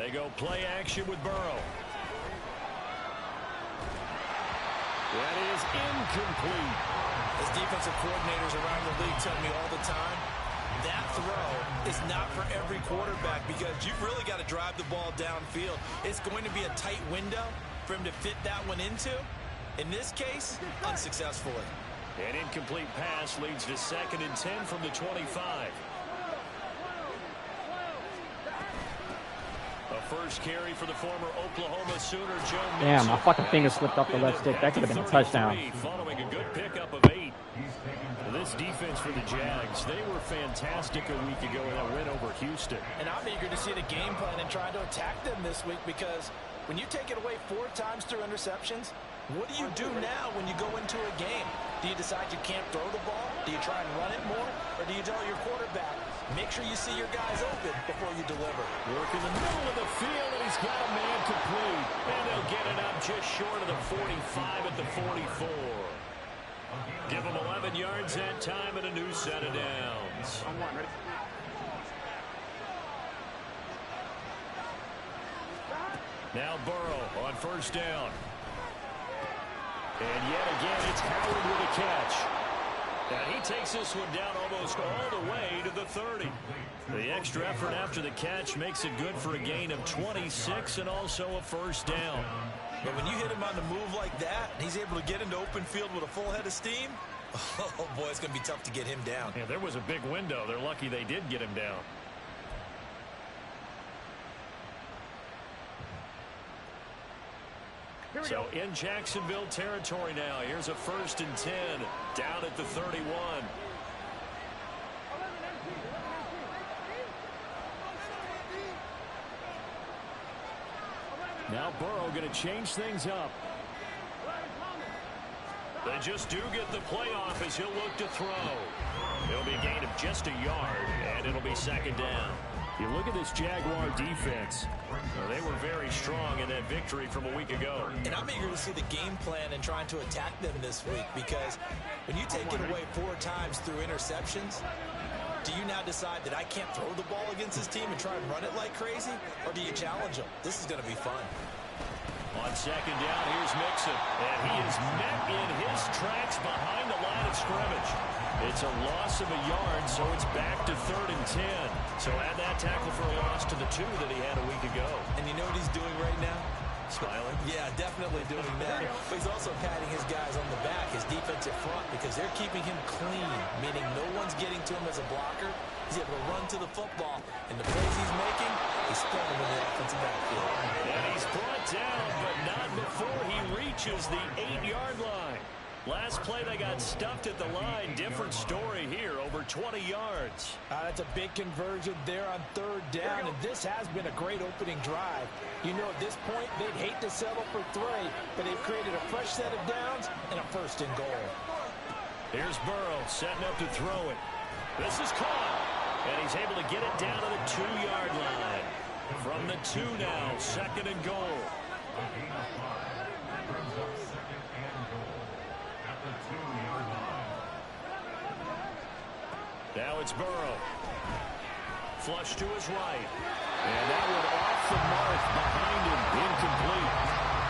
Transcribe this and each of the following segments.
They go play action with Burrow. That is incomplete. As defensive coordinators around the league tell me all the time, that throw is not for every quarterback because you've really got to drive the ball downfield. It's going to be a tight window for him to fit that one into. In this case, unsuccessfully. An incomplete pass leads to 2nd and 10 from the 25. A first carry for the former Oklahoma Sooner, Joe Mixon. Damn, my fucking finger slipped off the left stick. That could have been a touchdown. Following a good pickup of 8. This defense for the Jags, they were fantastic a week ago in that win over Houston. And I'm eager to see the game plan and try to attack them this week because when you take it away 4 times through interceptions, what do you do now when you go into a game? Do you decide you can't throw the ball? Do you try and run it more? Or do you tell your quarterback, make sure you see your guys open before you deliver? Work in the middle of the field, and he's got a man complete. And they'll get it up just short of the 45 at the 44. Give him 11 yards that time and a new set of downs. Now Burrow on first down. And yet again, it's Howard with a catch. And he takes this one down almost all the way to the 30. The extra effort after the catch makes it good for a gain of 26 and also a first down. But when you hit him on the move like that, and he's able to get into open field with a full head of steam, oh boy, it's going to be tough to get him down. Yeah, there was a big window. They're lucky they did get him down. So in Jacksonville territory now. Here's a 1st and 10 down at the 31. Now Burrow going to change things up. They just do get the playoff as he'll look to throw. It'll be a gain of just a yard, and it'll be 2nd down. You look at this Jaguar defense. They were very strong in that victory from a week ago. And I'm eager to see the game plan and trying to attack them this week because when you take it away 4 times through interceptions, do you now decide that I can't throw the ball against this team and try and run it like crazy? Or do you challenge them? This is going to be fun. On 2nd down, here's Mixon. And he is met in his tracks behind the line of scrimmage. It's a loss of a yard, so it's back to 3rd and 10. So add that tackle for a loss to the 2 that he had a week ago. And you know what he's doing right now? Smiling? Yeah, definitely doing that. But he's also patting his guys on the back, his defensive front, because they're keeping him clean, meaning no one's getting to him as a blocker. He's able to run to the football, and the plays he's making, he's throwing them in the offensive backfield. And he's brought down, but not before he reaches the 8-yard line. Last play, they got stuffed at the line. Different story here, over 20 yards. That's a big conversion there on 3rd down, and this has been a great opening drive. You know, at this point, they'd hate to settle for 3, but they've created a fresh set of downs and a 1st and goal. Here's Burrow setting up to throw it. This is caught, and he's able to get it down to the 2-yard line. From the 2 now, 2nd and goal. Now it's Burrow. Flush to his right. And that one off the mark behind him. Incomplete.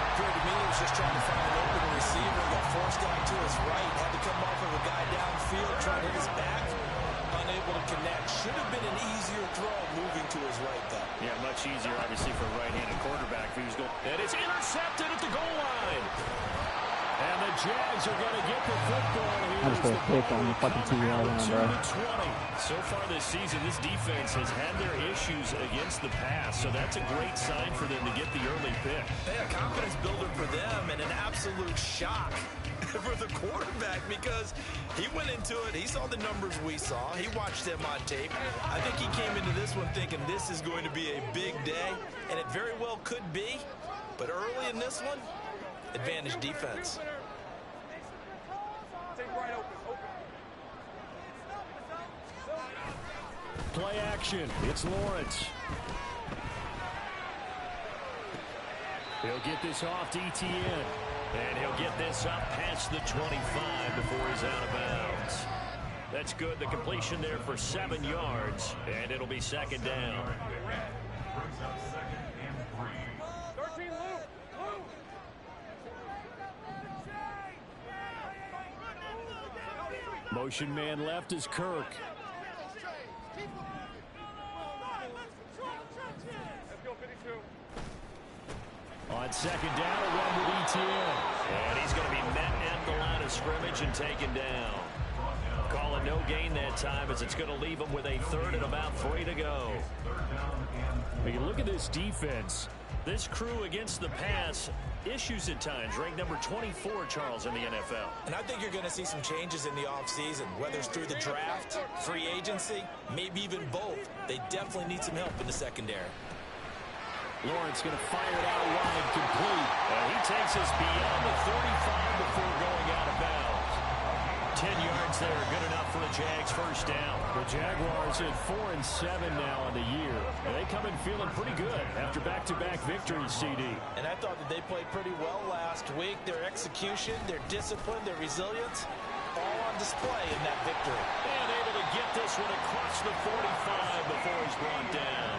Appeared to me he was just trying to find an open receiver. Got forced out to his right. Had to come off of a guy downfield, trying to hit his back. Unable to connect. Should have been an easier throw moving to his right, though. Yeah, much easier, obviously, for a right-handed quarterback. And it's intercepted at the goal line. And the Jags are going to get the football here. I just put a pick on the fucking 2-yard line, bro. So far this season, this defense has had their issues against the pass, so that's a great sign for them to get the early pick. Hey, a confidence builder for them and an absolute shock for the quarterback because he went into it. He saw the numbers we saw. He watched them on tape. I think he came into this one thinking this is going to be a big day, and it very well could be. But early in this one, advantage defense. Play action. It's Lawrence. He'll get this off to ETN. And he'll get this up past the 25 before he's out of bounds. That's good. The completion there for 7 yards. And it'll be 2nd down. Motion man left is Kirk. On second down, a run with ETN. And he's going to be met at the line of scrimmage and taken down. Calling no gain that time as it's going to leave him with a third and about 3 to go. When you look at this defense, this crew against the pass, issues at times, ranked number 24, Charles, in the NFL. And I think you're going to see some changes in the offseason, whether it's through the draft, free agency, maybe even both. They definitely need some help in the secondary. Lawrence going to fire it out wide, complete. And he takes us beyond the 35 before going out of bounds. 10 yards there, good enough for the Jags' first down. The Jaguars at 4-7 now on the year. And they come in feeling pretty good after back-to-back victories, CD. And I thought that they played pretty well last week. Their execution, their discipline, their resilience, all on display in that victory. And able to get this one across the 45 before he's brought down.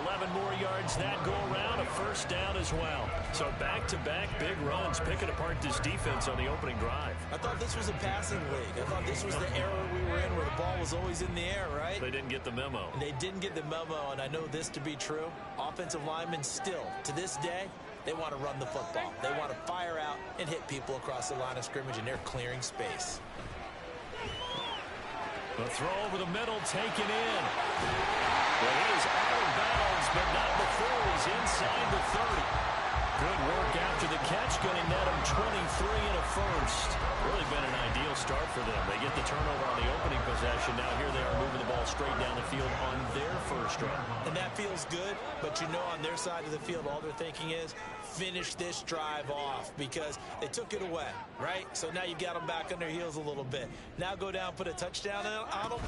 11 more yards that go around, a first down as well. So back-to-back big runs, picking apart this defense on the opening drive. I thought this was a passing league. I thought this was the era we were in where the ball was always in the air, right? They didn't get the memo. They didn't get the memo, and I know this to be true. Offensive linemen still, to this day, they want to run the football. They want to fire out and hit people across the line of scrimmage, and they're clearing space. The throw over the middle, taken in. Well, he is out of bounds, but not before he's inside the 30. Good work after the catch, going to net him 23 and a first. Really been an ideal start for them. They get the turnover on the opening possession. Now here they are moving the ball straight down the field on their first run. And that feels good, but you know on their side of the field, all they're thinking is finish this drive off because they took it away, right? So now you've got them back on their heels a little bit. Now go down, put a touchdown on them.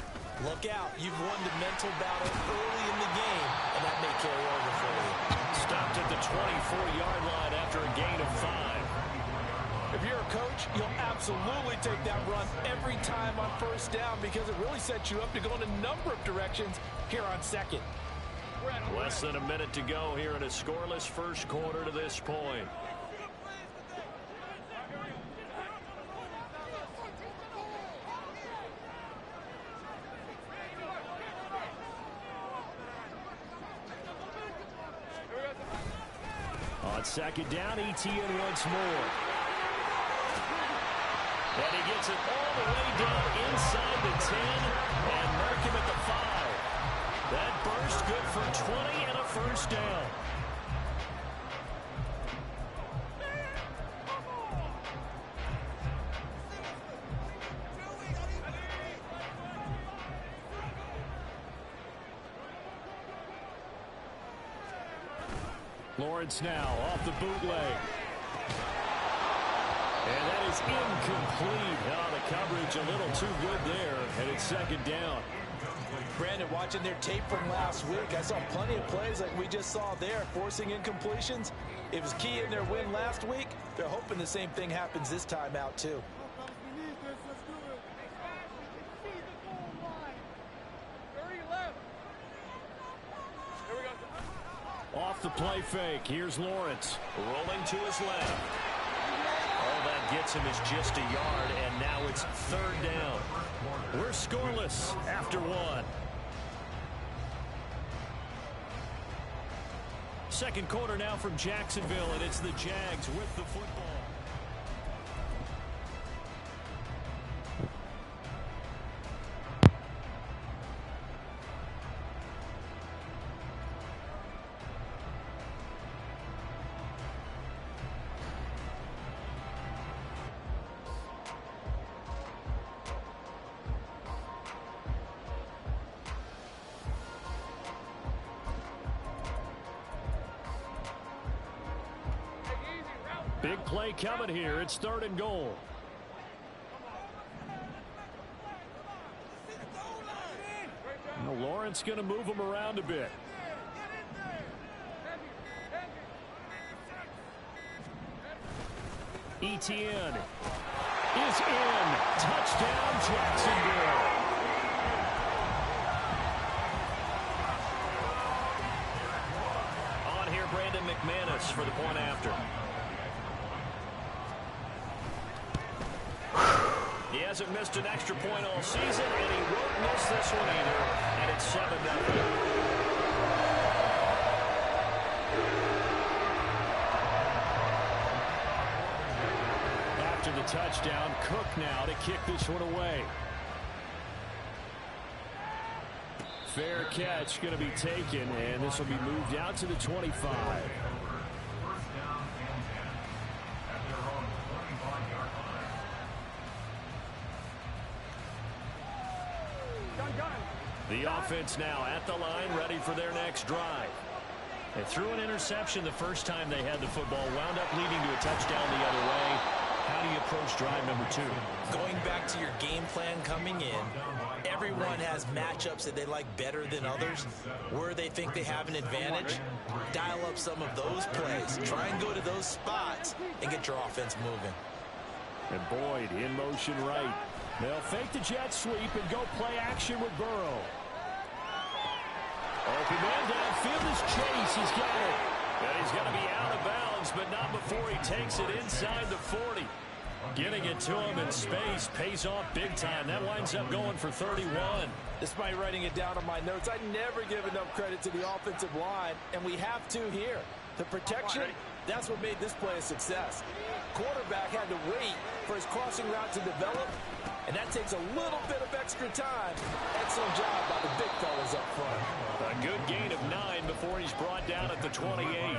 Look out. You've won the mental battle early in the game, and that may carry over for you. Stopped at the 24-yard line after a gain of 5. If you're a coach, you'll absolutely take that run every time on first down because it really sets you up to go in a number of directions here on second. Less than a minute to go here in a scoreless first quarter to this point. On second down, ETN once more. And he gets it all the way down inside the 10 and mark him at the 5. That burst good for 20 and a first down. Lawrence now off the bootleg. And that is incomplete. Oh, the coverage a little too good there, and it's second down. Brandon, watching their tape from last week, I saw plenty of plays like we just saw there, forcing incompletions. It was key in their win last week. They're hoping the same thing happens this time out, too. Off the play fake, here's Lawrence. Rolling to his left. All that gets him is just a yard, and now it's third down. We're scoreless after 1. Second quarter now from Jacksonville, and it's the Jags with the football. Big play coming here. It's third and goal. Now Lawrence going to move him around a bit. ETN is in. Touchdown, Jacksonville. On here, Brandon McManus for the point after. hasn't missed an extra point all season, and he won't miss this one either. And it's 7-0. After the touchdown, Cook now to kick this one away. Fair catch going to be taken, and this will be moved out to the 25. The offense now at the line, ready for their next drive. They threw an interception the first time they had the football, wound up leading to a touchdown the other way. How do you approach drive number 2? Going back to your game plan coming in, everyone has matchups that they like better than others. Where they think they have an advantage, dial up some of those plays. Try and go to those spots and get your offense moving. And Boyd in motion right. They'll fake the jet sweep and go play action with Burrow. Open man downfield is Chase. He's got it. And he's going to be out of bounds, but not before he takes it inside the 40. Getting it to him in space pays off big time. That winds up going for 31. Despite writing it down on my notes, I never give enough credit to the offensive line, and we have to here. The protection, that's what made this play a success. Quarterback had to wait for his crossing route to develop, and that takes a little bit of extra time. Excellent job by the big fellas up front. A good gain of 9 before he's brought down at the 28.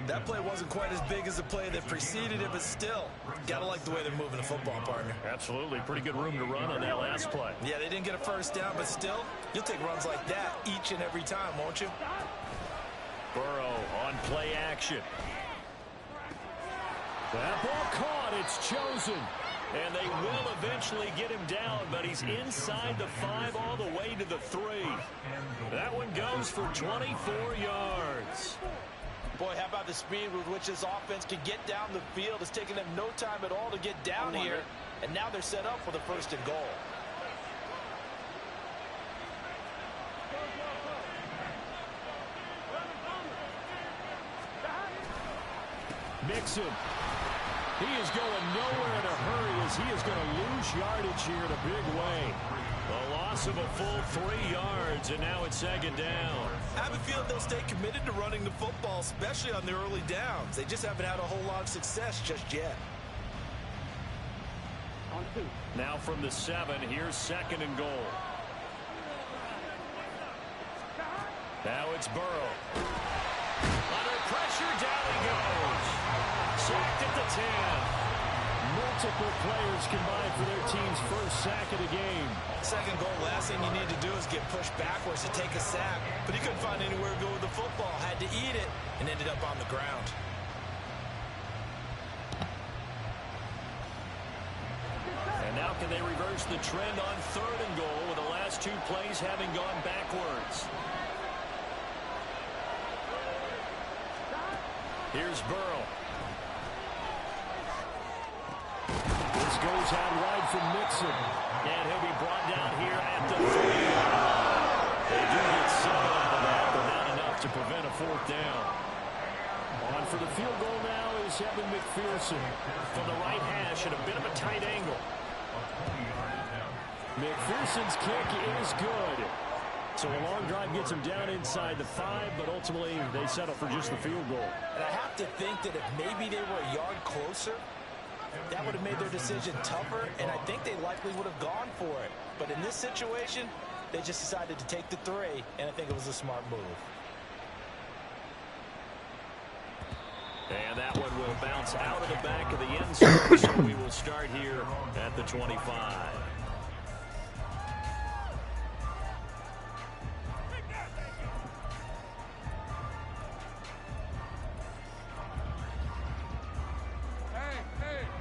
That play wasn't quite as big as the play that preceded it, but still, gotta like the way they're moving the football, partner. Absolutely. Pretty good room to run on that last play. Yeah, they didn't get a first down, but still, you'll take runs like that each and every time, won't you? Burrow on play action. That ball caught. It's chosen. And they will eventually get him down, but he's inside the 5 all the way to the 3. That one goes for 24 yards. Boy, how about the speed with which this offense can get down the field? It's taken them no time at all to get down here, and now they're set up for the 1st and goal. Mixon. He is going nowhere in a hurry as he is going to lose yardage here in a big way. The loss of a full 3 yards, and now it's 2nd down. I have a feeling they'll stay committed to running the football, especially on the early downs. They just haven't had a whole lot of success just yet. Now from the 7, here's 2nd and goal. Now it's Burrow. Under pressure, down he goes. Sacked at the 10. Multiple players combined for their team's first sack of the game. 2nd goal, last thing you need to do is get pushed backwards to take a sack. But he couldn't find anywhere to go with the football. Had to eat it and ended up on the ground. And now can they reverse the trend on 3rd and goal with the last 2 plays having gone backwards? Here's Burrow. This goes out wide from Mixon. And he'll be brought down here at the 3. They do get 7 out of that, but not enough to prevent a 4th down. On for the field goal now is Evan McPherson from the right hash at a bit of a tight angle. McPherson's kick is good. So a long drive gets him down inside the 5, but ultimately they settle for just the field goal. And I have to think that if maybe they were a yard closer, that would have made their decision tougher, and I think they likely would have gone for it. But in this situation, they just decided to take the 3, and I think it was a smart move. And that one will bounce out of the back of the end zone, so we will start here at the 25.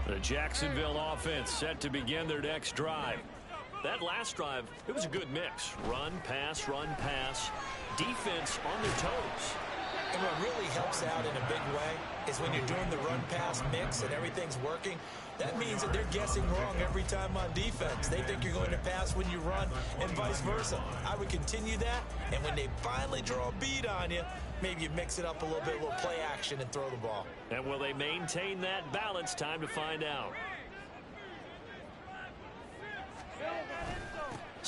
The Jacksonville offense set to begin their next drive. That last drive, it was a good mix. Run, pass, defense on their toes. And what really helps out in a big way is when you're doing the run-pass mix and everything's working, that means that they're guessing wrong every time on defense. They think you're going to pass when you run and vice versa. I would continue that, and when they finally draw a bead on you, maybe you mix it up a little bit, a little play action, and throw the ball. And will they maintain that balance? Time to find out.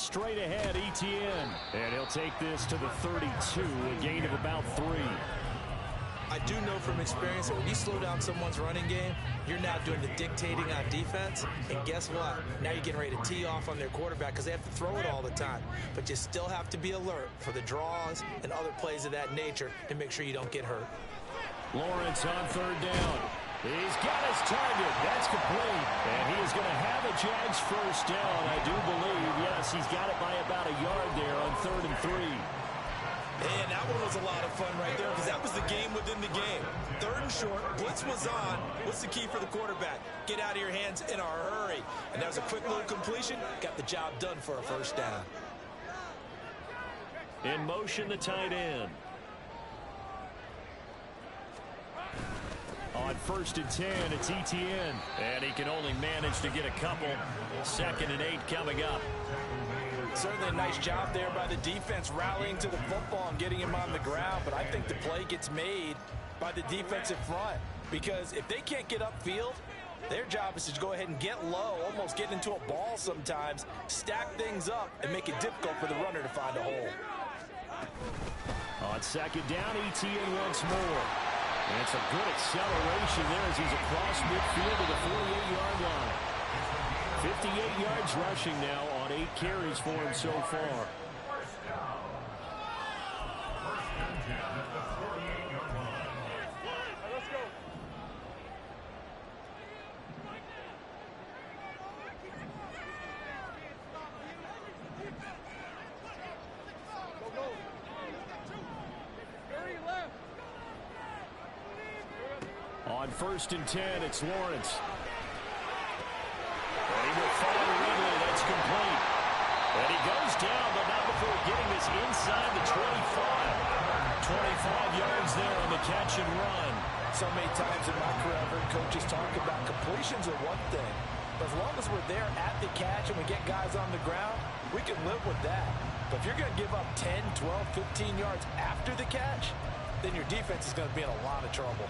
straight ahead, Etienne. And he'll take this to the 32, a gain of about 3. I do know from experience that when you slow down someone's running game, you're now doing the dictating on defense. And guess what? Now you're getting ready to tee off on their quarterback because they have to throw it all the time. But you still have to be alert for the draws and other plays of that nature to make sure you don't get hurt. Lawrence on 3rd down. He's got his target. That's complete. And he is going to have a Jags first down, I do believe. Yes, he's got it by about a yard there on 3rd and 3. And that one was a lot of fun right there because that was the game within the game. 3rd and short, blitz was on. What's the key for the quarterback? Get out of your hands in a hurry. And that was a quick little completion. Got the job done for a first down. In motion, the tight end. On 1st and 10, it's Etienne. And he can only manage to get a couple. 2nd and 8 coming up. Certainly a nice job there by the defense rallying to the football and getting him on the ground. But I think the play gets made by the defensive front. Because if they can't get upfield, their job is to go ahead and get low, almost get into a ball sometimes, stack things up, and make it difficult for the runner to find a hole. On 2nd down, Etienne once more. And it's a good acceleration there as he's across midfield to the 48-yard line. 58 yards rushing now on 8 carries for him so far. On 1st and 10, it's Lawrence. And he will follow Ridley. That's complete. And he goes down, but not before getting this inside the 25. 25 yards there on the catch and run. So many times in my career, I've heard coaches talk about completions are one thing. But as long as we're there at the catch and we get guys on the ground, we can live with that. But if you're going to give up 10, 12, 15 yards after the catch, then your defense is going to be in a lot of trouble.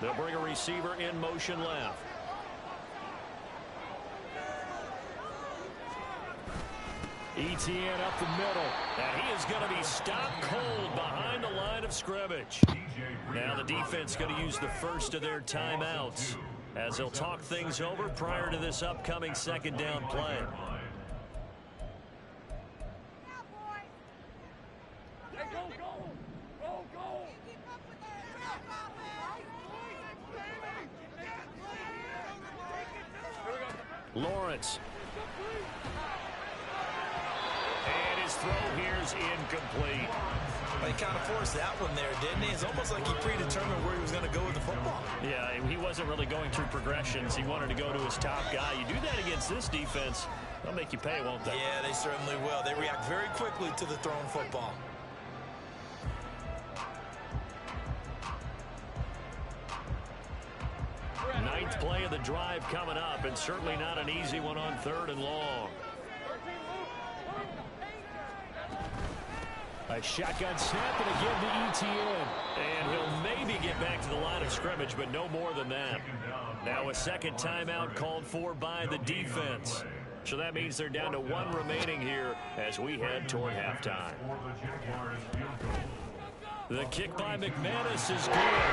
They'll bring a receiver in motion left. Etienne up the middle. And he is going to be stopped cold behind the line of scrimmage. Now the defense going to use the first of their timeouts as they'll talk things over prior to this upcoming 2nd down play. Lawrence. And his throw here's incomplete. He kind of forced that one there, didn't he? It's almost like he predetermined where he was going to go with the football. Yeah, he wasn't really going through progressions. He wanted to go to his top guy. You do that against this defense, they'll make you pay, won't they? Yeah, they certainly will. They react very quickly to the thrown football. Ninth play of the drive coming up, and certainly not an easy one on 3rd and long. A shotgun snap, and again to Etienne. And he'll maybe get back to the line of scrimmage, but no more than that. Now a 2nd timeout called for by the defense. So that means they're down to 1 remaining here as we head toward halftime. The kick by McManus is good.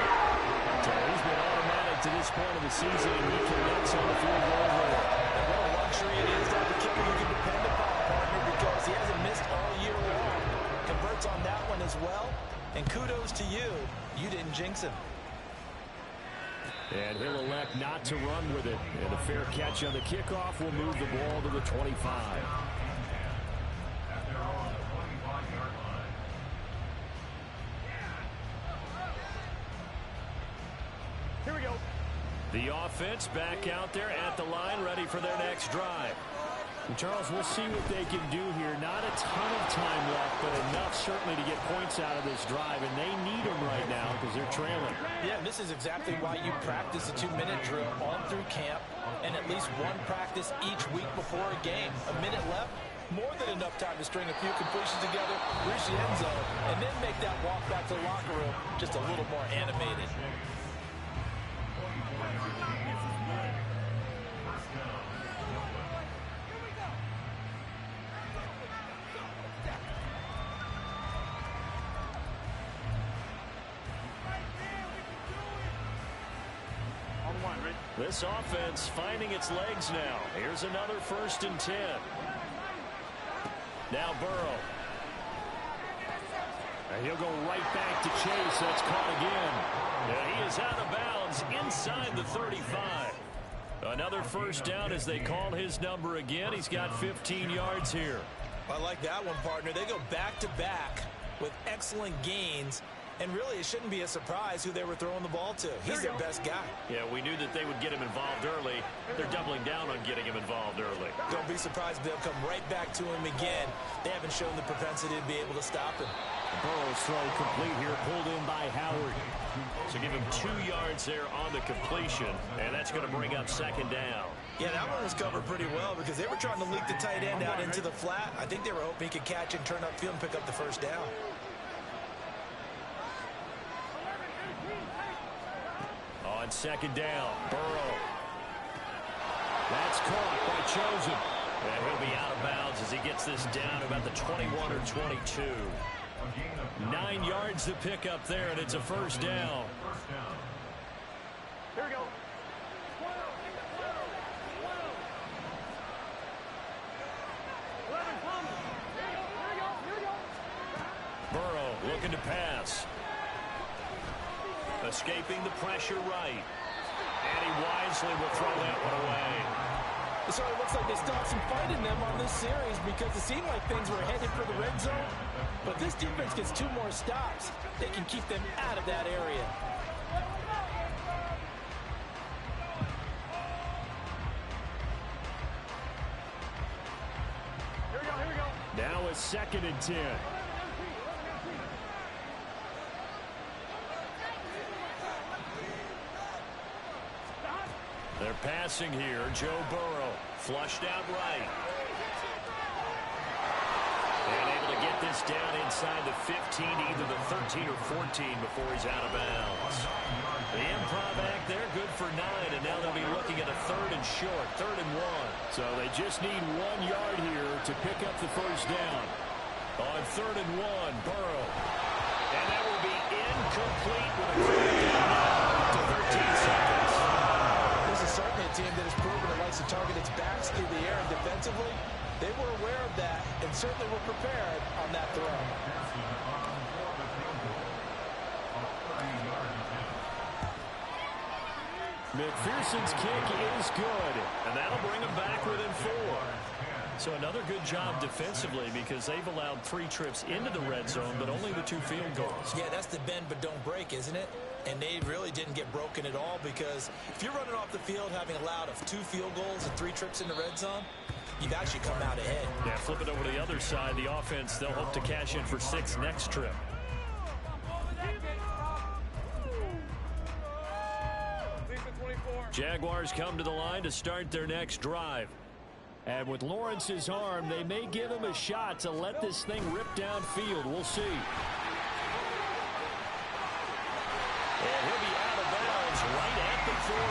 So he's been automatic to this point of the season, and he connects on the field goal line. What a luxury it is to have a kicker you can depend upon, partner, because he hasn't missed all year long. Converts on that one as well, and kudos to you. You didn't jinx him. And he'll elect not to run with it. And a fair catch on the kickoff will move the ball to the 25. Here we go. The offense back out there at the line, ready for their next drive. And Charles, we'll see what they can do here. Not a ton of time left, but enough certainly to get points out of this drive, and they need them right now because they're trailing. Yeah, this is exactly why you practice a 2-minute drill all through camp and at least one practice each week before a game. A minute left, more than enough time to string a few completions together, reach the end zone, and then make that walk back to the locker room just a little more animated. This offense finding its legs now. Here's another 1st and 10. Now Burrow. And he'll go right back to chase. That's caught again. And he is out of bounds inside the 35. Another 1st down as they call his number again. He's got 15 yards here. I like that one, partner. They go back-to-back with excellent gains. And really, it shouldn't be a surprise who they were throwing the ball to. He's their best guy. Yeah, we knew that they would get him involved early. They're doubling down on getting him involved early. Don't be surprised if they'll come right back to him again. They haven't shown the propensity to be able to stop him. Burrow's throw complete here, pulled in by Howard. So give him 2 yards there on the completion, and that's going to bring up 2nd down. Yeah, that one was covered pretty well because they were trying to leak the tight end out into the flat. I think they were hoping he could catch and turn upfield and pick up the 1st down. On 2nd down, Burrow. That's caught by Chosen. And he'll be out of bounds as he gets this down about the 21 or 22. 9 yards to pick up there, and it's a 1st down. Here we go. Burrow looking to pass. Escaping the pressure right. And he wisely will throw that one away. It certainly looks like they still have some fight in them on this series because it seemed like things were headed for the red zone. But this defense gets 2 more stops. They can keep them out of that area. Here we go. Now a 2nd and 10. They're passing here. Joe Burrow flushed out right. And able to get this down inside the 15, either the 13 or 14 before he's out of bounds. The improv act there, good for 9, and now they'll be looking at a 3rd and short, 3rd and 1. So they just need 1 yard here to pick up the 1st down. On 3rd and 1, Burrow. And that will be incomplete with a countdown to 13 seconds. This is certainly a team that has proven it likes to target its backs through the air and defensively. They were aware of that and certainly were prepared on that throw. McPherson's kick is good, and that'll bring him back within 4. So another good job defensively because they've allowed 3 trips into the red zone, but only the 2 field goals. Yeah, that's the bend but don't break, isn't it? And they really didn't get broken at all because if you're running off the field having allowed 2 field goals and 3 trips in the red zone, you've actually come out ahead. Yeah, flip it over to the other side. The offense, they'll hope to cash in for 6 next trip. Jaguars come to the line to start their next drive. And with Lawrence's arm, they may give him a shot to let this thing rip downfield. We'll see. And he'll be out of bounds right at the 40.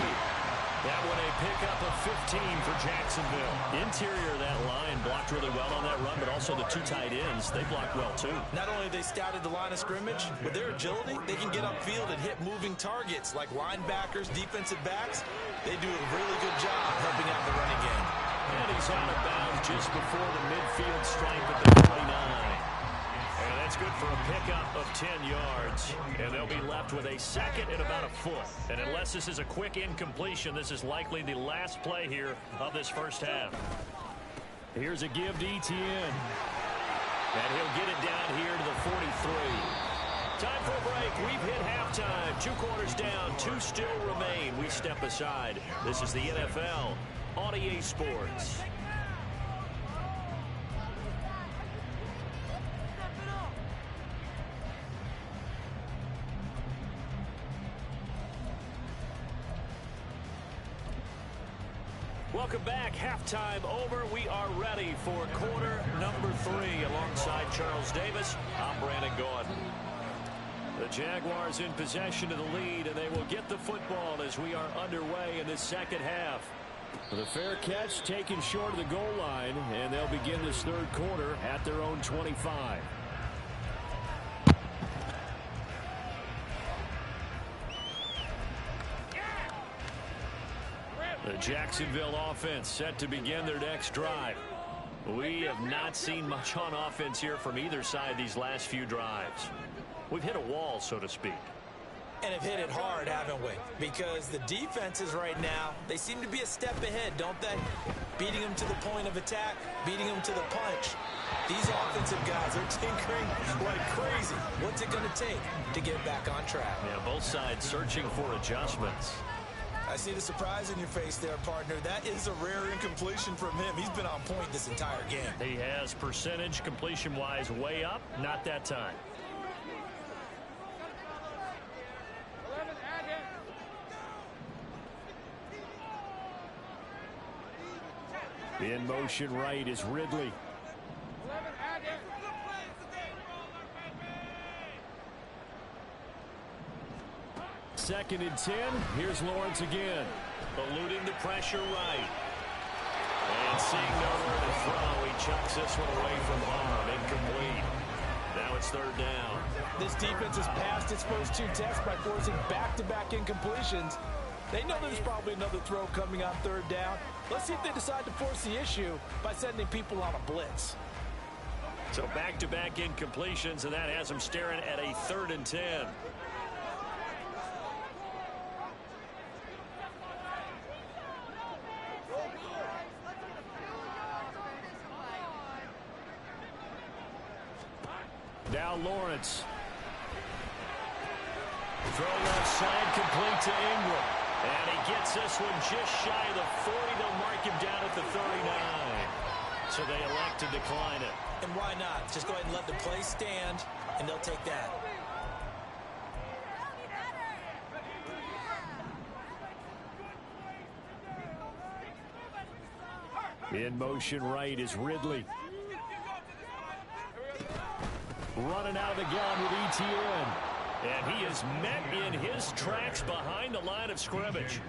That one a pickup of 15 for Jacksonville. Interior of that line blocked really well on that run, but also the 2 tight ends, they blocked well too. Not only have they scouted the line of scrimmage, with their agility, they can get upfield and hit moving targets like linebackers, defensive backs. They do a really good job helping out the running game. And he's out of bounds just before the midfield stripe at the 29. And that's good for a pickup of 10 yards. And they'll be left with a 2nd and about a foot. And unless this is a quick incompletion, this is likely the last play here of this first half. Here's a give to Etienne. And he'll get it down here to the 43. Time for a break. We've hit halftime. 2 quarters down. 2 still remain. We step aside. This is the NFL on EA Sports. Welcome back. Halftime over. We are ready for quarter number 3 alongside Charles Davis. I'm Brandon Gordon. The Jaguars in possession of the lead, and they will get the football as we are underway in the second half. The fair catch taken short of the goal line, and they'll begin this third quarter at their own 25. The Jacksonville offense set to begin their next drive. We have not seen much on offense here from either side these last few drives. We've hit a wall, so to speak. And have hit it hard, haven't we? Because the defenses right now, they seem to be a step ahead, don't they? Beating them to the point of attack, beating them to the punch. These offensive guys are tinkering like crazy. What's it going to take to get back on track? Yeah, both sides searching for adjustments. I see the surprise in your face there, partner. That is a rare incompletion from him. He's been on point this entire game. He has percentage completion-wise way up. Not that time. In motion right is Ridley. Second and 10. Here's Lawrence again. Eluding the pressure right. And seeing nowhere to throw, he chucks this one away from harm. Incomplete. Now it's third down. This defense has passed its first two tests by forcing back-to-back incompletions. They know there's probably another throw coming on third down. Let's see if they decide to force the issue by sending people on a blitz. So back-to-back incompletions, and that has them staring at a third and 10. Now Lawrence. Throw left side, complete to Ingram. And he gets this one just shy of the 40. They'll mark him down at the 39. So they elect to decline it. And why not? Just go ahead and let the play stand, and they'll take that. In motion right is Ridley. Running out of the gun with ETN. And he is met in his tracks behind the line of scrimmage.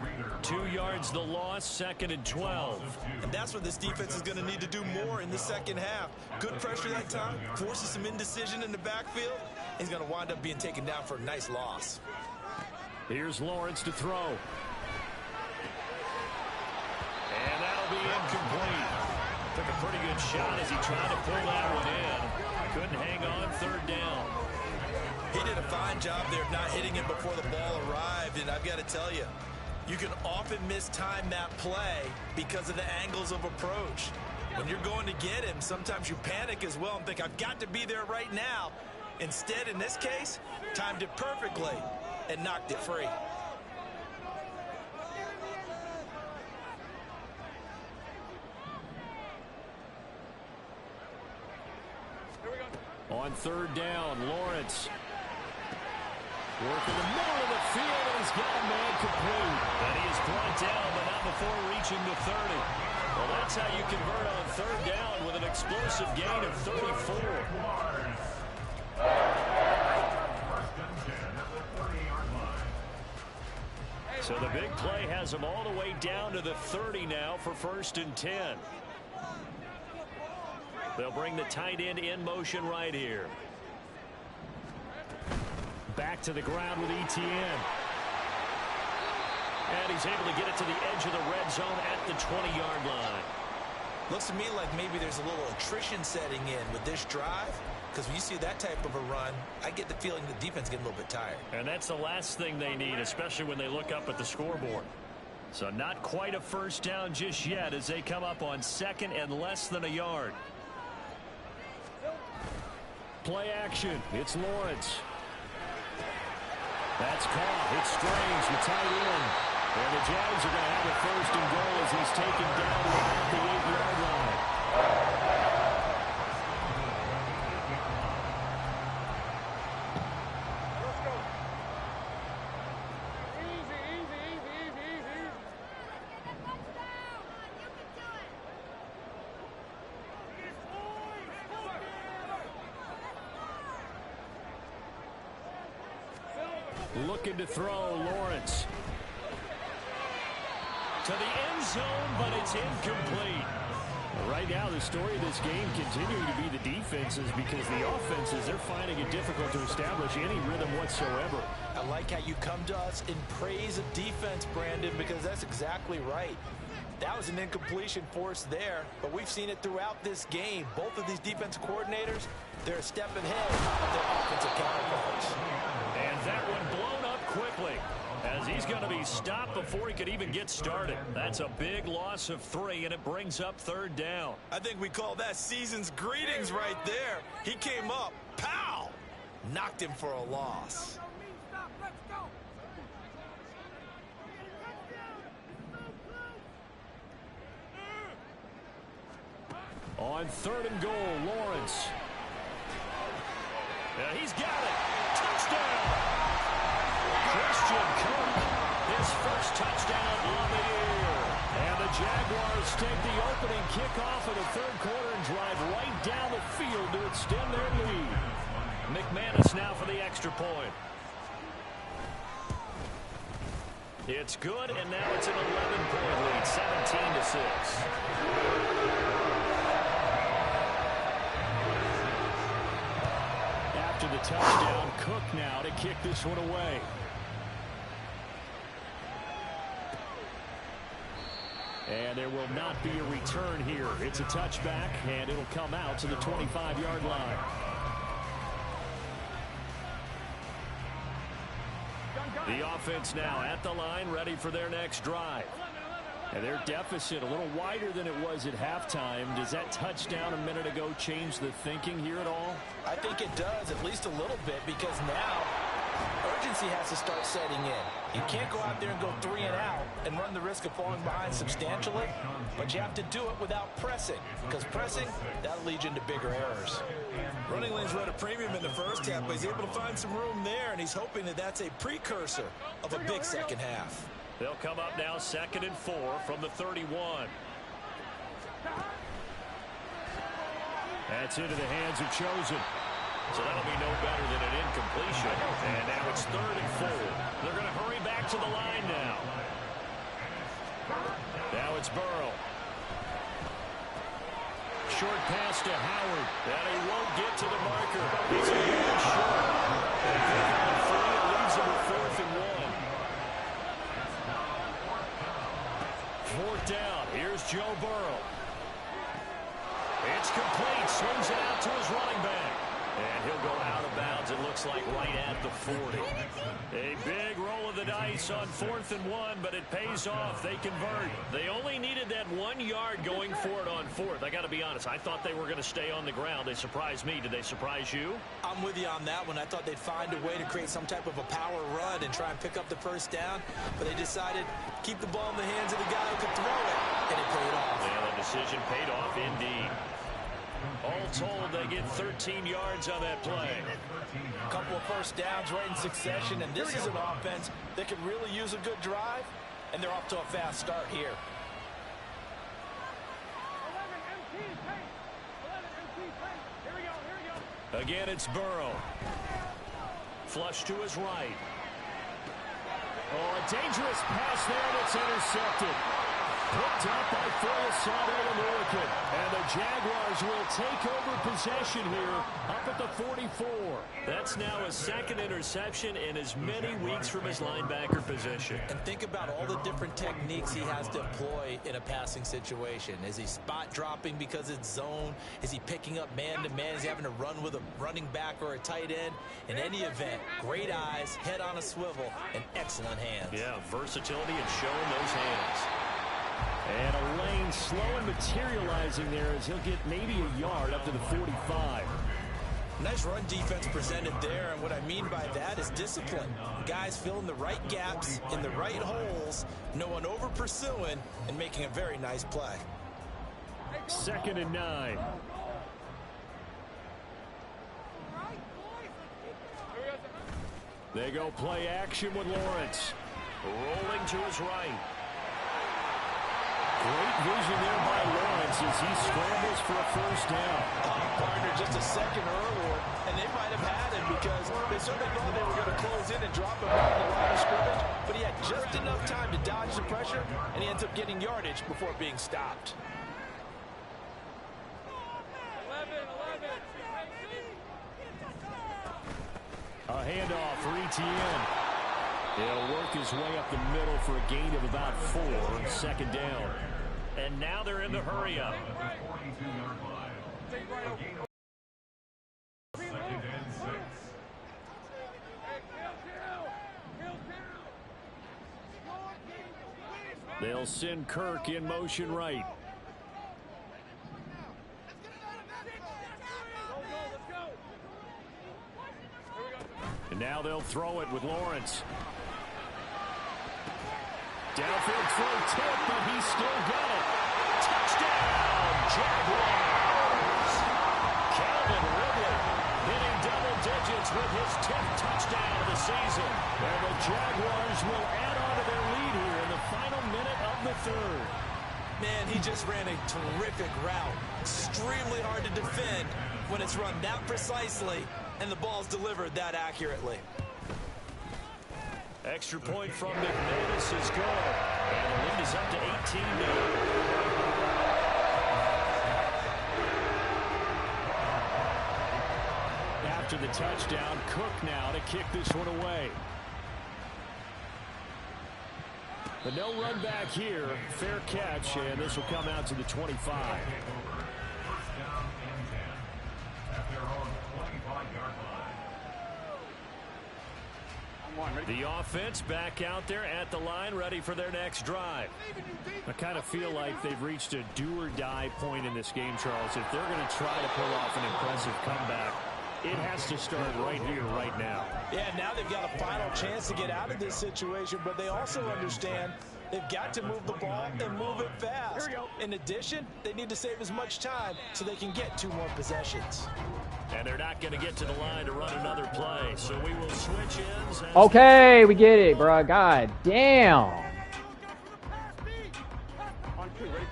2 yards the loss, second and 12. And that's what this defense is going to need to do more in the second half. Good pressure that time, forces some indecision in the backfield. He's going to wind up being taken down for a nice loss. Here's Lawrence to throw. And that'll be incomplete. Took a pretty good shot as he tried to pull that one in. Couldn't hang on, third down. He did a fine job there of not hitting it before the ball arrived, and I've got to tell you, you can often mistime that play because of the angles of approach. When you're going to get him, sometimes you panic as well and think, I've got to be there right now. Instead, in this case, timed it perfectly and knocked it free. On third down, Lawrence. Working the middle of the field, and he's got a man complete. And he is brought down, but not before reaching the 30. Well, that's how you convert on third down with an explosive gain of 34. So the big play has him all the way down to the 30 now for first and 10. They'll bring the tight end in motion right here. Back to the ground with ETN. And he's able to get it to the edge of the red zone at the 20-yard line. Looks to me like maybe there's a little attrition setting in with this drive. Because when you see that type of a run, I get the feeling the defense is getting a little bit tired. And that's the last thing they need, especially when they look up at the scoreboard. So not quite a first down just yet as they come up on second and less than a yard. Play action. It's Lawrence. That's caught. It's Strange, the tight end. And the Jags are going to have a first and goal as he's taken down at the 8-yard line. Looking to throw, Lawrence. To the end zone, but it's incomplete. Right now, the story of this game continuing to be the defenses, because the offenses, they're finding it difficult to establish any rhythm whatsoever. I like how you come to us in praise of defense, Brandon, because that's exactly right. That was an incompletion forced there, but we've seen it throughout this game. Both of these defensive coordinators, they're a step ahead of their offensive counterparts. And that one blown up quickly, as he's going to be stopped before he could even get started. That's a big loss of 3, and it brings up 3rd down. I think we call that season's greetings right there. He came up, pow, knocked him for a loss. On 3rd and goal, Lawrence. Yeah, he's got it. Touchdown! Christian Kirk, his first touchdown on the year. And the Jaguars take the opening kickoff of the 3rd quarter and drive right down the field to extend their lead. McManus now for the extra point. It's good, and now it's an 11-point lead, 17-6. After the touchdown, Cook now to kick this one away. And there will not be a return here. It's a touchback, and it'll come out to the 25-yard line. The offense now at the line, ready for their next drive. And their deficit a little wider than it was at halftime. Does that touchdown a minute ago change the thinking here at all? I think it does, at least a little bit, because now urgency has to start setting in. You can't go out there and go 3 and out and run the risk of falling behind substantially, but you have to do it without pressing, because pressing, that'll lead you into bigger errors. Running lanes were at a premium in the first half, but he's able to find some room there, and he's hoping that that's a precursor of a big second half. They'll come up now 2nd and 4 from the 31. That's into the hands of Chosen. So that'll be no better than an incompletion. And now it's 3rd and 4. They're going to hurry back to the line now. Now it's Burrow. Short pass to Howard. And he won't get to the marker. He's a huge short. And picking up 3, it leaves him with 4th and 1. 4th down. Here's Joe Burrow. It's complete. Swings it out to his running back. And he'll go out of bounds, it looks like, right at the 40. A big roll of the dice on 4th and 1, but it pays off. They convert. They only needed that 1 yard going for it on 4th. I got to be honest, I thought they were going to stay on the ground. They surprised me. Did they surprise you? I'm with you on that one. I thought they'd find a way to create some type of a power run and try and pick up the 1st down, but they decided to keep the ball in the hands of the guy who could throw it, and it paid off. Yeah, the decision paid off indeed. All told, they get 13 yards on that play. A couple of 1st downs right in succession, and this is an offense that could really use a good drive, and they're off to a fast start here. Again, it's Burrow. Flush to his right. Oh, a dangerous pass there, and it's intercepted. Picked up by Foyesade. And the Jaguars will take over possession here up at the 44. That's now a 2nd interception in as many weeks from his linebacker position. And think about all the different techniques he has to employ in a passing situation. Is he spot dropping because it's zone? Is he picking up man-to-man? Is he having to run with a running back or a tight end? In any event, great eyes, head on a swivel, and excellent hands. Yeah, versatility and showing those hands. And a lane slow and materializing there as he'll get maybe a yard up to the 45. Nice run defense presented there, and what I mean by that is discipline. Guys filling the right gaps in the right holes, no one over pursuing, and making a very nice play. 2nd and 9. They go play action with Lawrence. Rolling to his right. Great vision there by Lawrence as he scrambles for a first down. Partner, just a second earlier, and they might have had him because they certainly thought they were going to close in and drop him on the line of scrimmage, but he had just enough time to dodge the pressure, and he ends up getting yardage before being stopped. A handoff for Etienne. He'll work his way up the middle for a gain of about 4, second down. And now they're in the hurry-up. They'll send Kirk in motion right. And now they'll throw it with Lawrence. Downfield throw tip, but he's still got it. Touchdown, Jaguars! Calvin Ridley hitting double digits with his 10th touchdown of the season. And the Jaguars will add on to their lead here in the final minute of the third. Man, he just ran a terrific route. Extremely hard to defend when it's run that precisely and the ball's delivered that accurately. Extra point from McManus is good. And the lead is up to 18 now. After the touchdown, Cook now to kick this one away. But no run back here. Fair catch, and this will come out to the 25. The offense back out there at the line, ready for their next drive. I kind of feel like they've reached a do-or-die point in this game, Charles. If they're going to try to pull off an impressive comeback, it has to start right here, right now. Yeah, now they've got a final chance to get out of this situation, but they also understand they've got to move the ball and move it fast. In addition, they need to save as much time so they can get 2 more possessions. And they're not going to get to the line to run another play, so we will switch ends. Okay, we get it, bro. God damn.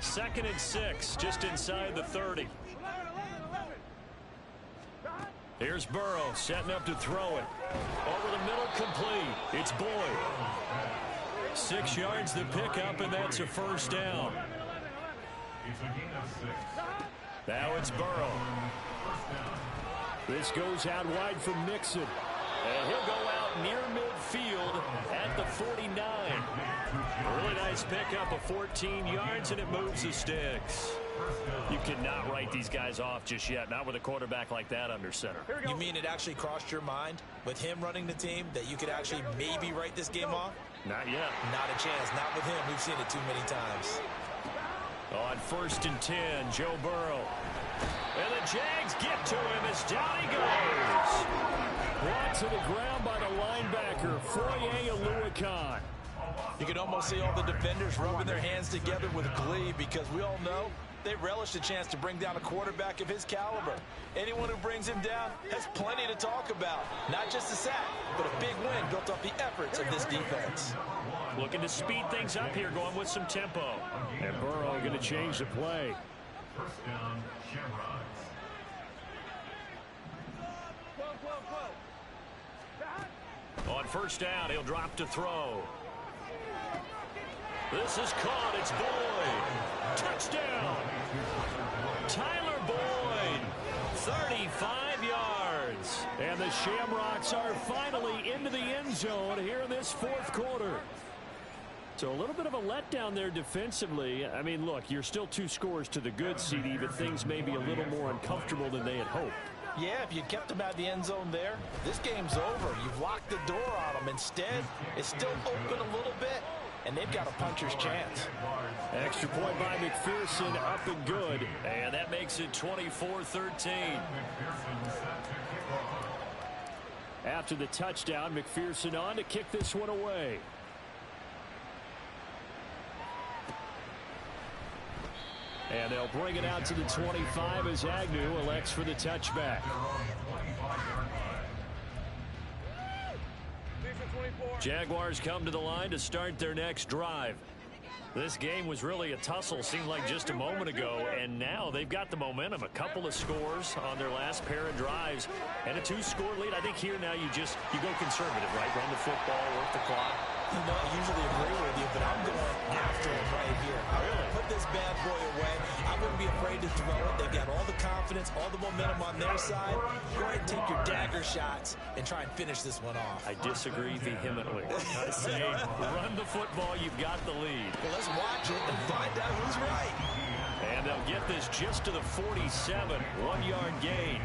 2nd and 6, just inside the 30. Here's Burrow setting up to throw it. Over the middle, complete. It's Boyd. 6 yards the pickup, and that's a first down. Now it's Burrow. This goes out wide for Mixon. And he'll go out near midfield at the 49. A really nice pickup of 14 yards, and it moves the sticks. You cannot write these guys off just yet, not with a quarterback like that under center. You mean it actually crossed your mind with him running the team that you could actually maybe write this game off? Not yet. Not a chance. Not with him. We've seen it too many times. On 1st and 10, Joe Burrow. And the Jags get to him as down he goes. Brought to the ground by the linebacker, Foye Oluokun. You can almost see all the defenders rubbing their hands together with glee because we all know they relish the chance to bring down a quarterback of his caliber. Anyone who brings him down has plenty to talk about. Not just a sack, but a big win built off the efforts of this defense. Looking to speed things up here, going with some tempo. And Burrow going to change the play. First down, Shamrocks. On 1st down, he'll drop to throw. This is caught. It's Boyd. Touchdown. Tyler Boyd. 35 yards. And the Shamrocks are finally into the end zone here in this 4th quarter. So a little bit of a letdown there defensively. I mean, look, you're still 2 scores to the good, CD, but things may be a little more uncomfortable than they had hoped. Yeah, if you kept them out of the end zone there, this game's over. You've locked the door on them. Instead, it's still open a little bit, and they've got a puncher's chance. Extra point by McPherson, up and good. And that makes it 24-13. After the touchdown, McPherson on to kick this one away. And they'll bring it out to the 25 as Agnew elects for the touchback. Jaguars come to the line to start their next drive. This game was really a tussle, seemed like just a moment ago, and now they've got the momentum. A couple of scores on their last pair of drives, and a 2-score lead. I think here now you go conservative, right? Run the football, work the clock. You know, I usually agree with you, but I'm going after him right here. I really put this bad boy away. I wouldn't be afraid to throw it. They've got all the confidence, all the momentum on their side. Go ahead and take your dagger shots and try and finish this one off. I disagree vehemently. I say run the football, you've got the lead. Well, let's watch it and find out who's right. And they'll get this just to the 47, 1-yard gain.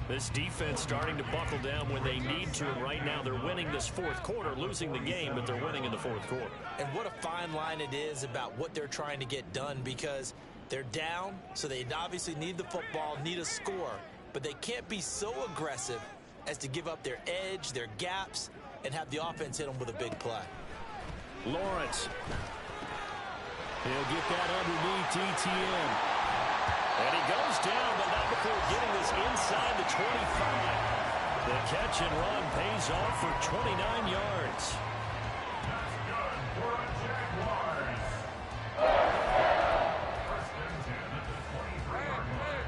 This defense starting to buckle down when they need to, and right now they're winning this fourth quarter, losing the game, but they're winning in the fourth quarter. And what a fine line it is about what they're trying to get done, because they're down, so they obviously need the football, need a score, but they can't be so aggressive as to give up their edge, their gaps, and have the offense hit them with a big play. Lawrence. He'll get that underneath ETN. And he goes down, but not before getting this inside the 25. The catch and run pays off for 29 yards. That's good for a Jaguars. First and 10 at the 23-yard line.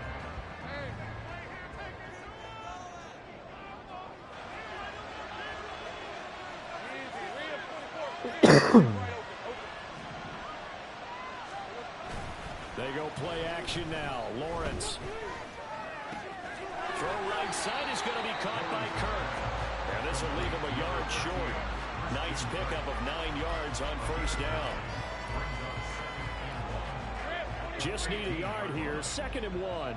They go play action now. Lawrence. Throw right side is going to be caught by Kirk. And this will leave him a yard short. Nice pickup of 9 yards on first down. Just need a yard here. 2nd and 1.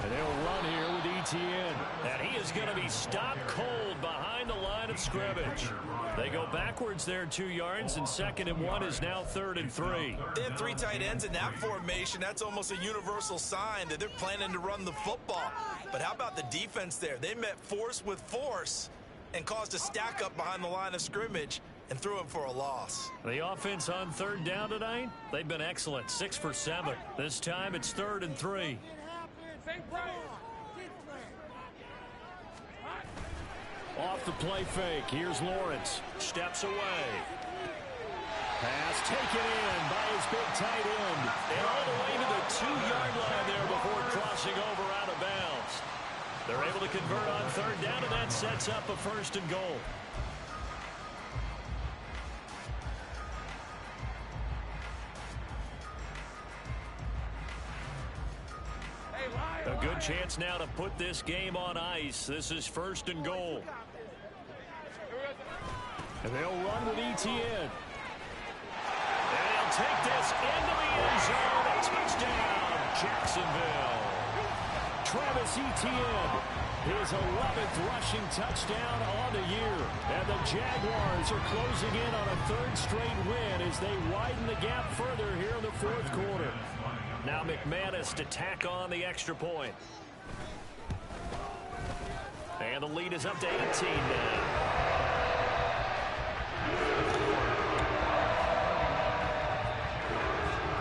And they'll run here with ETN. And he is going to be stopped cold behind the line of scrimmage. They go backwards there 2 yards, and 2nd and 1 is now 3rd and 3. They have 3 tight ends in that formation. That's almost a universal sign that they're planning to run the football. But how about the defense there? They met force with force and caused a stack up behind the line of scrimmage and threw him for a loss. The offense on 3rd down tonight, they've been excellent. 6 for 7. This time it's 3rd and 3. Off the play fake. Here's Lawrence. Steps away. Pass taken in by his big tight end. And all the way to the 2-yard line there before crossing over out of bounds. They're able to convert on 3rd down, and that sets up a 1st and goal. A good chance now to put this game on ice. This is 1st and goal. And they'll run with ETN. And they'll take this into the end zone. A touchdown, Jacksonville. Travis Etienne, his 11th rushing touchdown on the year. And the Jaguars are closing in on a 3rd straight win as they widen the gap further here in the 4th quarter. Now McManus to tack on the extra point. And the lead is up to 18 now.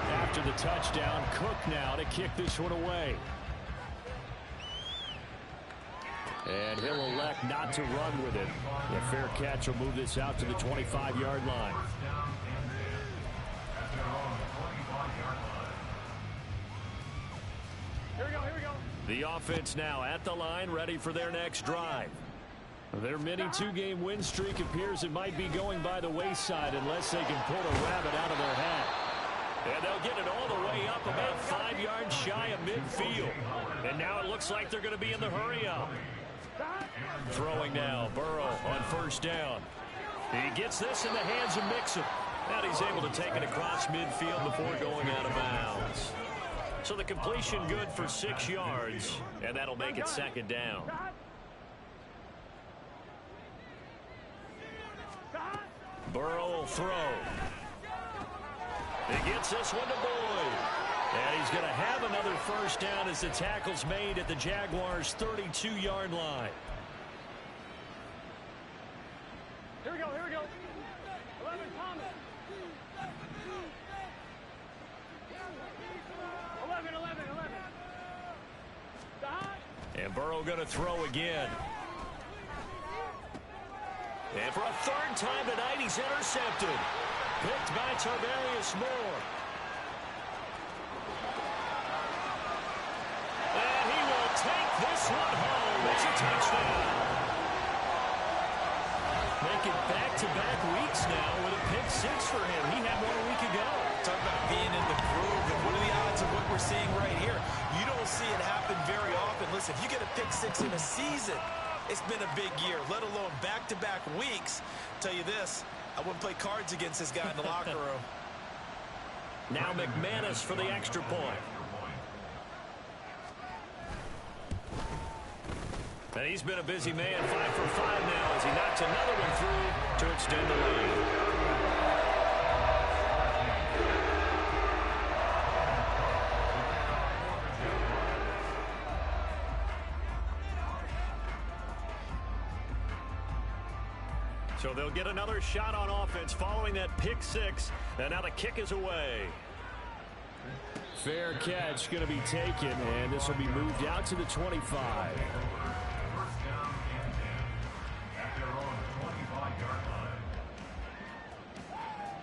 After the touchdown, Cook now to kick this one away. And he'll elect not to run with it. A fair catch will move this out to the 25-yard line. The offense now at the line, ready for their next drive. Their mini 2-game win streak appears it might be going by the wayside unless they can pull a rabbit out of their hat. And they'll get it all the way up about 5 yards shy of midfield. And now it looks like they're going to be in the hurry-up. Throwing now, Burrow on 1st down. He gets this in the hands of Mixon. And he's able to take it across midfield before going out of bounds. So the completion good for 6 yards, and that'll make it 2nd down. Burrow will throw. He gets this one to Boyd. And he's going to have another 1st down as the tackle's made at the Jaguars' 32-yard line. Here we go, here we go. 11, Thomas. 11. And Burrow going to throw again. And for a third time tonight, he's intercepted. Picked by Tarvarius Moore. And he will take this one home. It's a touchdown. Make it back-to-back weeks now with a pick six for him. He had one a week ago. Talk about being in the groove. And what are the odds of what we're seeing right here? You don't see it happen very often. Listen, if you get a pick six in a season, it's been a big year, let alone back-to-back weeks. Tell you this, I wouldn't play cards against this guy in the locker room. Now McManus for the extra point. And he's been a busy man, 5 for 5 now as he knocks another one through to extend the lead. So they'll get another shot on offense following that pick six. And now the kick is away. Fair catch going to be taken, and this will be moved out to the 25.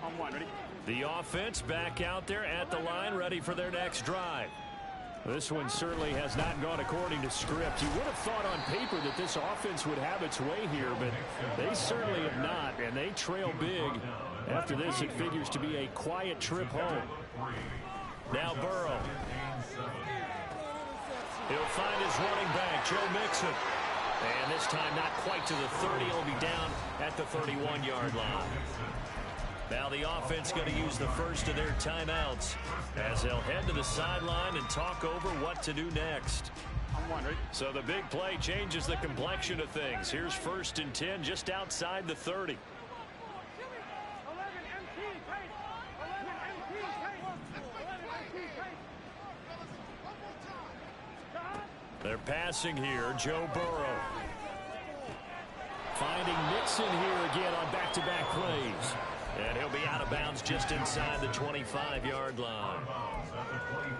On one, ready? The offense back out there at the line, ready for their next drive. This one certainly has not gone according to script. You would have thought on paper that this offense would have its way here, but they certainly have not, and they trail big. After this, it figures to be a quiet trip home. Now Burrow. He'll find his running back, Joe Mixon. And this time not quite to the 30. He'll be down at the 31-yard line. Now the offense going to use the first of their timeouts as they'll head to the sideline and talk over what to do next. So the big play changes the complexion of things. Here's 1st and 10 just outside the 30. They're passing here, Joe Burrow. Finding Mixon here again on back-to-back plays. And he'll be out of bounds just inside the 25-yard line.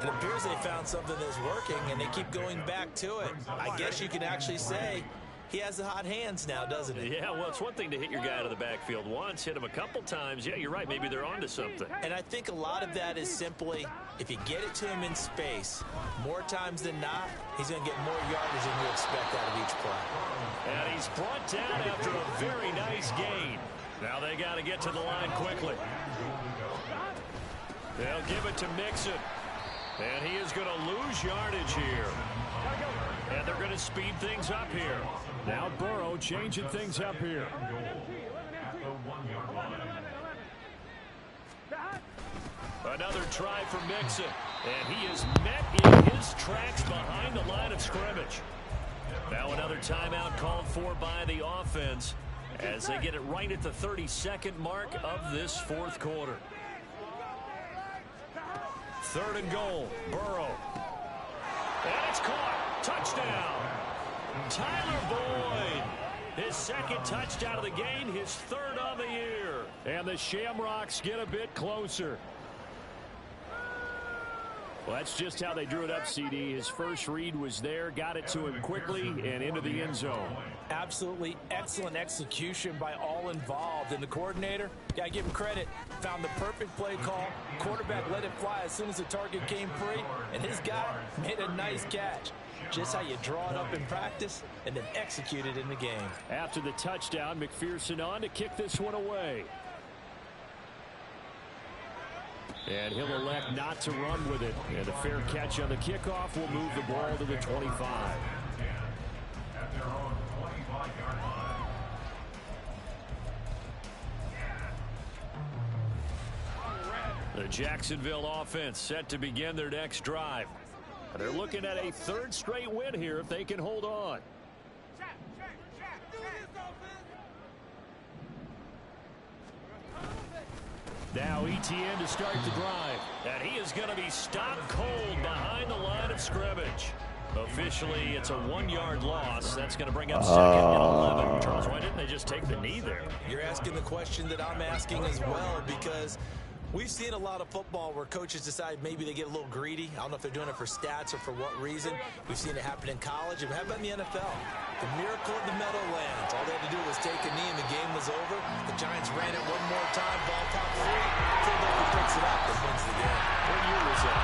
It appears they found something that's working, and they keep going back to it. I guess you can actually say he has the hot hands now, doesn't he? Yeah, well, it's one thing to hit your guy out of the backfield once, hit him a couple times. Yeah, you're right. Maybe they're onto something. And I think a lot of that is simply, if you get it to him in space, more times than not, he's going to get more yardage than you expect out of each play. And he's brought down after a very nice gain. Now they got to get to the line quickly. They'll give it to Mixon. And he is going to lose yardage here. And they're going to speed things up here. Now Burrow changing things up here. Another try for Mixon. And he is met in his tracks behind the line of scrimmage. Now another timeout called for by the offense as they get it right at the 32nd mark of this 4th quarter. 3rd and goal. Burrow. And it's caught. Touchdown. Tyler Boyd. His 2nd touchdown of the game, his 3rd on the year. And the Shamrocks get a bit closer. Well, that's just how they drew it up, CD. His first read was there, got it to him quickly, and into the end zone. Absolutely excellent execution by all involved. And the coordinator, got to give him credit, found the perfect play call. Quarterback let it fly as soon as the target came free, and his guy made a nice catch. Just how you draw it up in practice and then execute it in the game. After the touchdown, McPherson on to kick this one away. And he'll elect not to run with it. And a fair catch on the kickoff will move the ball to the 25. The Jacksonville offense set to begin their next drive. They're looking at a 3rd straight win here if they can hold on. Now ETN to start the drive. And he is going to be stopped cold behind the line of scrimmage. Officially, it's a 1-yard loss. That's going to bring up 2nd and 11. Charles, why didn't they just take the knee there? You're asking the question that I'm asking as well, because We've seen a lot of football where coaches decide maybe they get a little greedy. I don't know if they're doing it for stats or for what reason. We've seen it happen in college. And how about in the NFL? The miracle of the Meadowlands. All they had to do was take a knee and the game was over. The Giants ran it one more time. Ball top three. Philadelphia picks it up and wins the game. What year was that?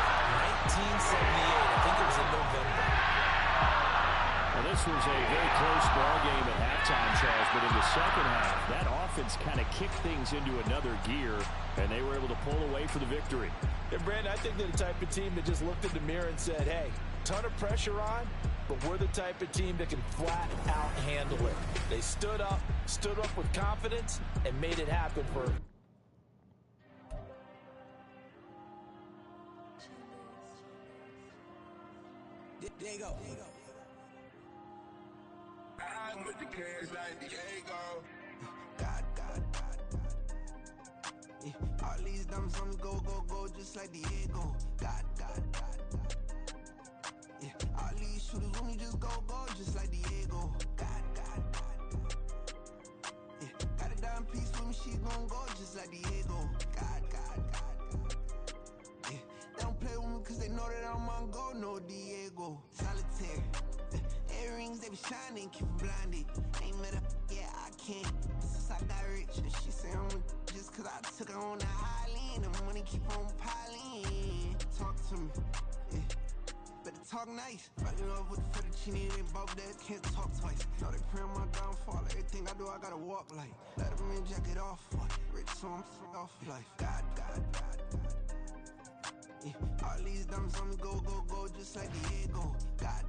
1978. I think it was in November. Well, this was a very close ball game at halftime, Charles, but in the second half, that offense kind of kicked things into another gear, and they were able to pull away for the victory. And, Brandon, I think they're the type of team that just looked in the mirror and said, hey, ton of pressure on, but we're the type of team that can flat out handle it. They stood up with confidence, and made it happen for There you go. I'm with the cash like Diego. God. Yeah, all these diamonds on me go, just like Diego. God. Yeah, all these shooters on me just go, just like Diego. God. Yeah, got a dime piece with me, she gon' go just like Diego. God. Yeah, they don't play with me cause they know that I'm on go, no Diego. Solitaire. Earrings, they be shining, keep them blinded. Ain't met up, yeah, I can't. Since I got rich, and she say I'm just cause I took her on the island. The money keep on piling. Talk to me, yeah. Better talk nice. Fall in love with the fettuccine, they both dead, can't talk twice. Know they pray on my downfall. Everything I do, I gotta walk like. Let them in, jacket off, what? Rich, so I'm off life. God. Yeah, all these diamonds on me go, just like Diego. God.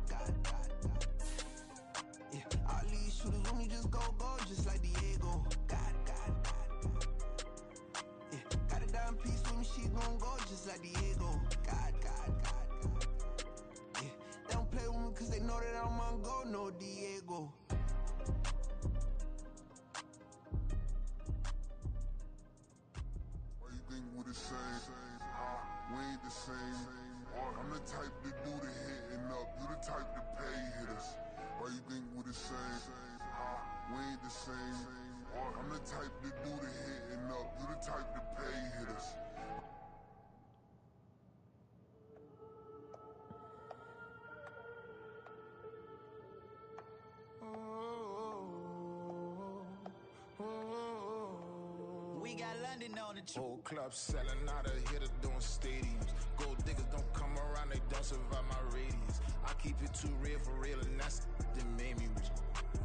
Yeah, all these shooters on me just go, just like Diego. God. Yeah, got a dime piece with me, she gon' go just like Diego. God. Yeah, they don't play with me cause they know that I'm on go, no Diego. Why you think we the same? We ain't the same. I'm the type to do the hitting up. You the type to pay hitters. Why you think we the same? We ain't the same. I'm the type to do the hitting up. You the type to pay hitters. We got London on the Whole club selling out of hitter doing stadiums. Gold diggers don't come around, they don't survive my radius. I keep it too real for real, and that's that made me rich.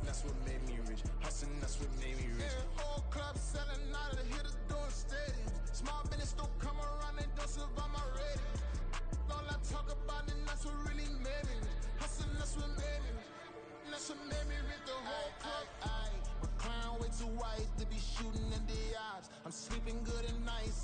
That's what made me rich. Hustling, that's what made me rich. Yeah, whole club selling out of hitters doing stadiums. Small business don't come around, they don't survive my radius. All I talk about, and that's what really made me rich. Hustling, that's what made me rich. And that's what made me rich. The whole club. My clown way too white to be shooting in the eyes. I'm sleeping good at night.